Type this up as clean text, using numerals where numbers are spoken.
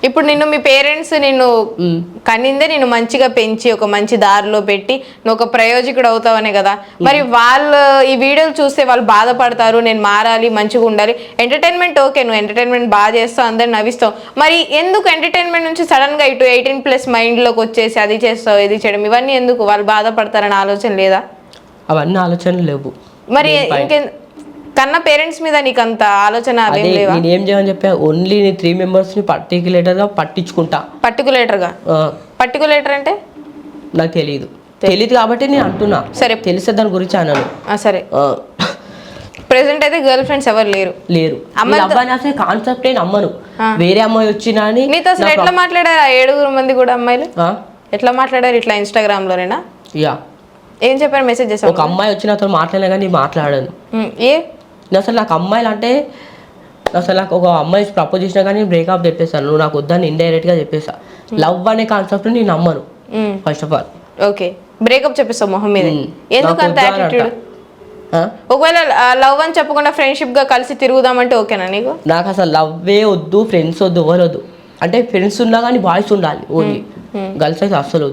ఇప్పుడు నిన్ను మీ పేరెంట్స్ నిన్ను కనిందే నిన్ను మంచిగా పెంచి ఒక మంచి దారిలో పెట్టి నువ్వు ఒక ప్రయోజకుడు అవుతావనే కదా. మరి వాళ్ళు ఈ వీడియోలు చూస్తే వాళ్ళు బాధపడతారు, నేను మారాలి మంచిగా ఉండాలి. ఎంటర్టైన్మెంట్ ఓకే, నువ్వు ఎంటర్టైన్మెంట్ బాగా చేస్తావు, అందరిని నవ్విస్తావు. మరి ఎందుకు ఎంటర్టైన్మెంట్ నుంచి సడన్ గా ఇటు 18+ మైండ్లోకి వచ్చేసి అది చేస్తావు ఇది చేయడం ఇవన్నీ ఎందుకు? వాళ్ళు బాధపడతారని ఆలోచన లేదా? అవన్నీ ఆలోచనలు లేవు. మరి ఇంకే కన్నా పేరెంట్స్ మీద నీకు అంత ఆలోచన నేను ఏం చేయని చెప్పా, ఓన్లీ నేను 3 మెంబర్స్ని పర్టికులేటర్గా పట్టించుకుంటా. పర్టికులేటర్ అంటే నాకు తెలియదు కాబట్టి నేను అంటున్నా. సరే తెలిసే దాని గురించి అన్నాను. సరే ప్రెసెంట్ అయితే గర్ల్ ఫ్రెండ్స్ ఎవరు లేరు. అబ్బాయి అసలు కాన్సెప్ట్ నేను అమ్మను. వేరే అమ్మాయి వచ్చినా నీతో అసలు ఎట్లా మాట్లాడారు? 7 మంది కూడా అమ్మాయిలు ఎట్లా మాట్లాడారు? ఇట్లా ఇన్స్టాగ్రామ్ లోనేనా? యా. ఏం చెప్పారు? మెసేజ్ చేశారు? ఒక అమ్మాయి వచ్చి నాతో మాట్లాడినా కానీ మాట్లాడాను. అసలు నాకు అమ్మాయిలు అంటే అసలు నాకు ఒక అమ్మాయి ప్రపోజ్ చేసినా కానీ బ్రేకప్ చెప్పేస్తాను. నువ్వు నాకు వద్దని ఇండైరెక్ట్గా చెప్పేస్తా. లవ్ అనే కాన్సెప్ట్ నేను నమ్మను first of all. Okay, breakup చెప్పేస్తావు మొహం మీద. ఎందుకు అంత యాటిట్యూడ్? ఒకవేళ లవ్ అని చెప్పకుండా ఫ్రెండ్షిప్ గా కలిసి తిరుగుదామంటే ఓకేనా నీకు? నాకు అసలు లవ్వే వద్దు, ఫ్రెండ్స్ వద్దు, ఎవరు వద్దు. అంటే ఫ్రెండ్స్ ఉన్నా కానీ బాయ్స్ ఉండాలి ఓన్లీ, గర్ల్స్ అయితే అస్సలు వద్దు.